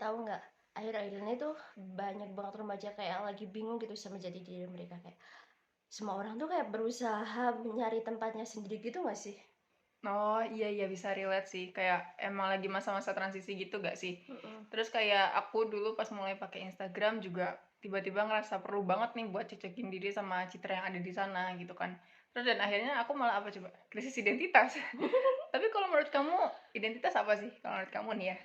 tahu nggak, akhir-akhir ini tuh banyak banget remaja kayak lagi bingung gitu sama jati diri mereka, kayak semua orang tuh kayak berusaha mencari tempatnya sendiri gitu nggak sih? Oh, iya iya bisa relate sih. Kayak emang lagi masa-masa transisi gitu gak sih? Mm-mm. Terus kayak aku dulu pas mulai pakai Instagram juga tiba-tiba ngerasa perlu banget nih buat cocokin diri sama citra yang ada di sana gitu kan. Terus dan akhirnya aku malah apa coba? Krisis identitas. Tapi kalau menurut kamu identitas apa sih? Kalau menurut kamu nih ya?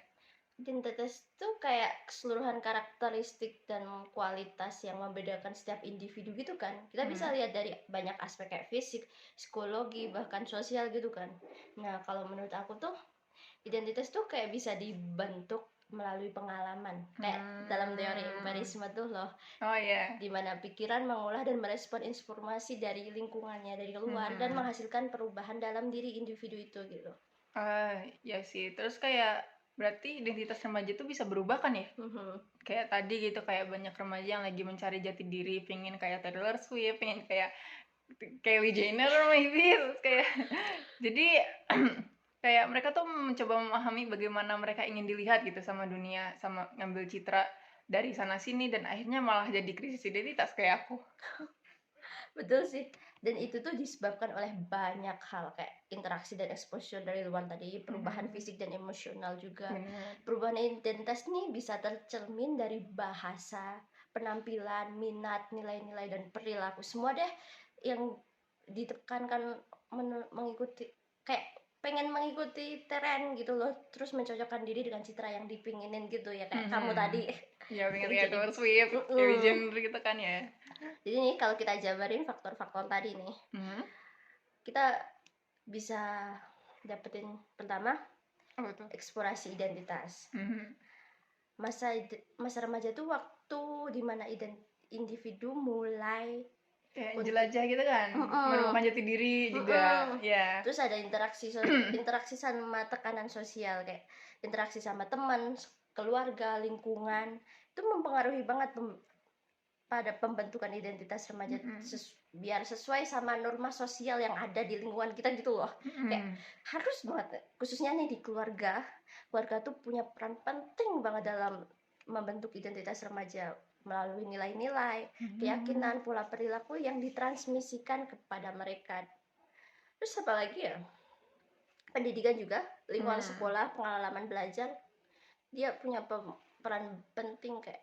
Identitas tuh kayak keseluruhan karakteristik dan kualitas yang membedakan setiap individu gitu kan. Kita bisa Hmm. lihat dari banyak aspek kayak fisik, psikologi, bahkan sosial gitu kan. Nah, kalau menurut aku tuh identitas tuh kayak bisa dibentuk melalui pengalaman. Kayak dalam teori Hmm. empirisme tuh loh, Oh iya. di mana pikiran mengolah dan merespon informasi dari lingkungannya, dari luar, dan Hmm. menghasilkan perubahan dalam diri individu itu gitu. Ah, ya sih. Terus kayak berarti identitas remaja tuh bisa berubah kan ya? Mhm. Kayak tadi gitu, kayak banyak remaja yang lagi mencari jati diri, pengen kayak Taylor Swift, pengen kayak Kylie Jenner maybe, terus kayak jadi kayak mereka tuh mencoba memahami bagaimana mereka ingin dilihat gitu sama dunia, sama ngambil citra dari sana sini dan akhirnya malah jadi krisis identitas kayak aku. Betul sih. Dan itu tuh disebabkan oleh banyak hal kayak interaksi dan exposure dari luar tadi, perubahan Mm-mm. fisik dan emosional juga. Bener. Perubahan identitas nih bisa tercermin dari bahasa, penampilan, minat, nilai-nilai dan perilaku. Semua deh yang ditekankan mengikuti, kayak pengen mengikuti tren gitu loh, terus mencocokkan diri dengan citra yang dipinginin gitu ya, kayak kamu Mhm. tadi. Ya pengen Pengen kayak jadi Taylor Swift, Kylie Mm-mm. Jenner gitu kan ya. Jadi nih kalau kita jabarin faktor-faktor tadi nih, Mhm. kita bisa dapetin pertama Apa tuh? eksplorasi identitas. Mhm. Masa remaja tuh waktu dimana individu mulai Kayak untuk jelajah gitu kan, mm-mm, menemukan jati diri juga, mm-mm. ya. Terus ada interaksi sama tekanan sosial, kayak interaksi sama teman, keluarga, lingkungan, itu mempengaruhi banget pada pembentukan identitas remaja, Mhm. biar sesuai sama norma sosial yang ada di lingkungan kita gitu loh. Kayak Mhm. harus banget, khususnya nih di keluarga. Keluarga tuh punya peran penting banget dalam membentuk identitas remaja melalui nilai-nilai, Mhm. keyakinan, pola perilaku yang ditransmisikan kepada mereka. Terus apa lagi ya? Pendidikan juga, lingkungan Hmm. sekolah, pengalaman belajar, dia punya peran penting kayak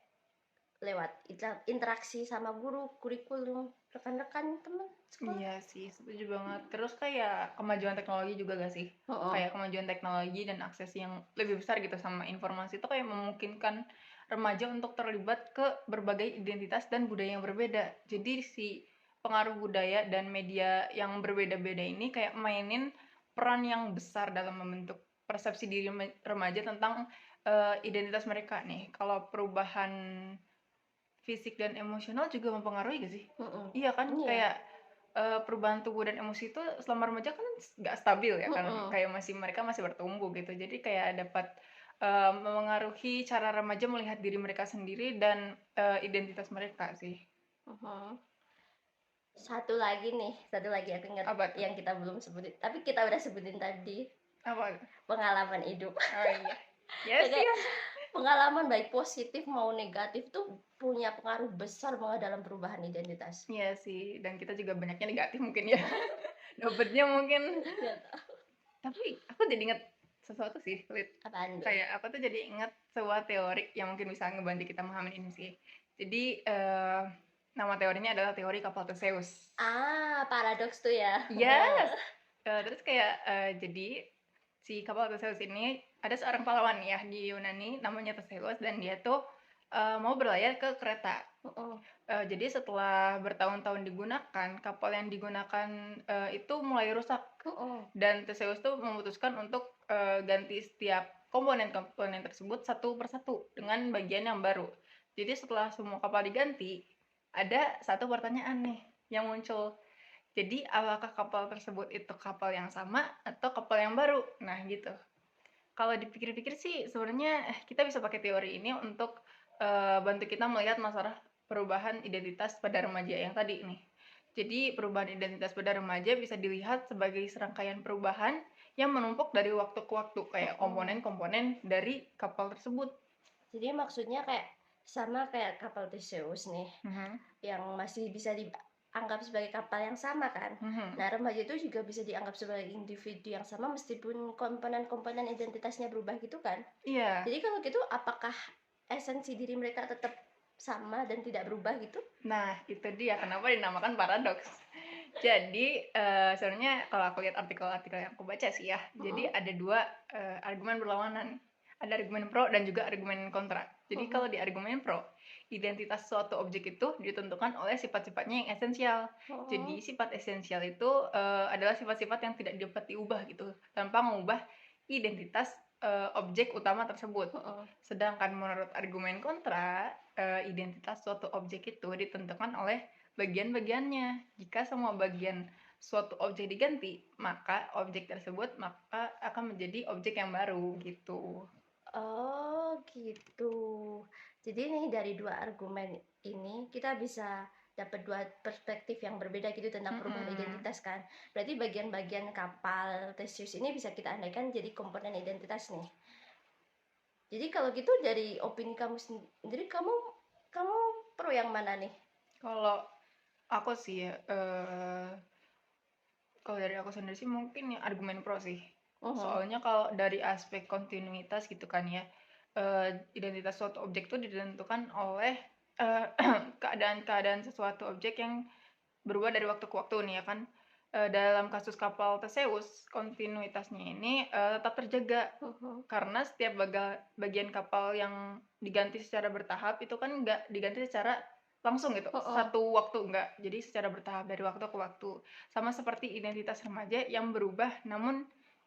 lewat interaksi sama guru, kurikulum, rekan-rekan, teman sekolah. Iya sih, setuju banget. Terus kayak kemajuan teknologi juga gak sih? Oh, oh. Kayak kemajuan teknologi dan akses yang lebih besar gitu sama informasi itu kayak memungkinkan remaja untuk terlibat ke berbagai identitas dan budaya yang berbeda. Jadi si pengaruh budaya dan media yang berbeda-beda ini kayak mainin peran yang besar dalam membentuk persepsi diri remaja tentang identitas mereka nih. Kalau perubahan fisik dan emosional juga mempengaruhi gak sih? Mm-mm. Iya kan, Iya. kayak perubahan tubuh dan emosi itu selama remaja kan nggak stabil ya kan, Mm-mm. kayak mereka masih bertumbuh gitu. Jadi kayak dapat memengaruhi cara remaja melihat diri mereka sendiri dan identitas mereka sih. Mhm. Satu lagi aku ingat Apa tuh? yang kita belum sebutin, tapi kita udah sebutin tadi, Apa? pengalaman hidup. Oh iya. Yes, Kayak yes. pengalaman baik positif mau negatif tuh punya pengaruh besar banget dalam perubahan identitas. Iya sih, dan kita juga banyaknya negatif mungkin ya. Dapetnya mungkin. Nggak tahu. Tapi aku jadi inget sesuatu sih, Lid. Apaan tuh? Kayak aku tuh jadi inget sebuah teori yang mungkin bisa ngebantu kita memahami ini sih. Jadi nama teorinya adalah teori kapal Theseus. Paradoks tuh ya. Yes. Terus kayak jadi si kapal Theseus ini ada seorang pahlawan ya di Yunani namanya Theseus dan dia tuh mau berlayar ke kereta. Mm-mm. Jadi setelah bertahun-tahun digunakan, kapal yang digunakan itu mulai rusak Mm-mm. dan Theseus tuh memutuskan untuk ganti setiap komponen-komponen tersebut satu persatu dengan bagian yang baru. Jadi setelah semua kapal diganti, ada satu pertanyaan nih yang muncul. Jadi apakah kapal tersebut itu kapal yang sama atau kapal yang baru? Nah gitu. Kalau dipikir-pikir sih sebenarnya kita bisa pakai teori ini untuk bantu kita melihat masalah perubahan identitas pada remaja yang tadi nih. Jadi perubahan identitas pada remaja bisa dilihat sebagai serangkaian perubahan yang menumpuk dari waktu ke waktu kayak Mm-mm. komponen-komponen dari kapal tersebut. Jadi maksudnya kayak sama kayak kapal Theseus nih, Mhm. yang masih bisa dianggap sebagai kapal yang sama kan. Mhm. Nah, remaja itu juga bisa dianggap sebagai individu yang sama meskipun komponen-komponen identitasnya berubah gitu kan. Iya. Jadi kalau gitu apakah esensi diri mereka tetap sama dan tidak berubah gitu? Nah, itu dia kenapa dinamakan paradoks. Jadi, sebenarnya kalau aku lihat artikel-artikel yang aku baca sih ya, jadi ada dua argumen berlawanan. Ada argumen pro dan juga argumen kontra. Jadi kalau di argumen pro, identitas suatu objek itu ditentukan oleh sifat-sifatnya yang esensial. Jadi sifat esensial itu adalah sifat-sifat yang tidak dapat diubah gitu, tanpa mengubah identitas objek utama tersebut. Sedangkan menurut argumen kontra, identitas suatu objek itu ditentukan oleh bagian-bagiannya. Jika semua bagian suatu objek diganti, maka objek tersebut maka akan menjadi objek yang baru gitu. Oh, gitu. Jadi nih dari dua argumen ini kita bisa dapat dua perspektif yang berbeda gitu tentang perubahan identitas kan. Berarti bagian-bagian kapal Theseus ini bisa kita andaikan jadi komponen identitas nih. Jadi kalau gitu dari opini kamu sendiri, kamu pro yang mana nih? Kalau aku sih ya, kalau dari aku sendiri sih mungkin ya argumen pro sih. Soalnya kalau dari aspek kontinuitas gitu kan ya, identitas suatu objek itu ditentukan oleh keadaan-keadaan sesuatu objek yang berubah dari waktu ke waktu nih ya kan. Dalam kasus kapal Theseus, kontinuitasnya ini tetap terjaga karena setiap bagian kapal yang diganti secara bertahap itu kan nggak diganti secara langsung gitu, satu waktu enggak. Jadi secara bertahap dari waktu ke waktu. Sama seperti identitas remaja yang berubah, namun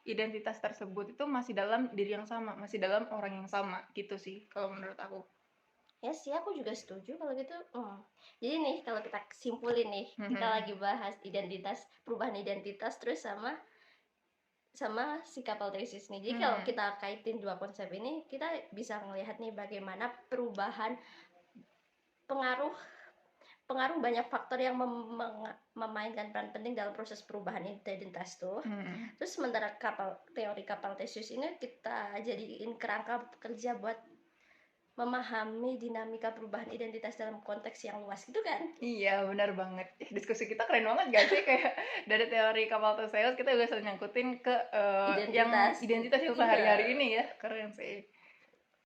identitas tersebut itu masih dalam diri yang sama, masih dalam orang yang sama gitu sih kalau menurut aku. Ya sih, aku juga setuju kalau gitu. Jadi nih kalau kita simpulin nih, kita lagi bahas identitas, perubahan identitas terus sama si kapal Theseus nih. Jadi kalau kita kaitin dua konsep ini, kita bisa melihat nih bagaimana perubahan pengaruh banyak faktor yang memainkan peran penting dalam proses perubahan identitas tuh. Terus sementara teori kapal Theseus ini kita jadiin kerangka kerja buat memahami dinamika perubahan identitas dalam konteks yang luas gitu kan. Iya, benar banget. Diskusi kita keren banget gak sih? Kayak dari teori kapal Theseus kita bisa nyangkutin ke yang identitas yang sehari-hari ini ya. Keren sih.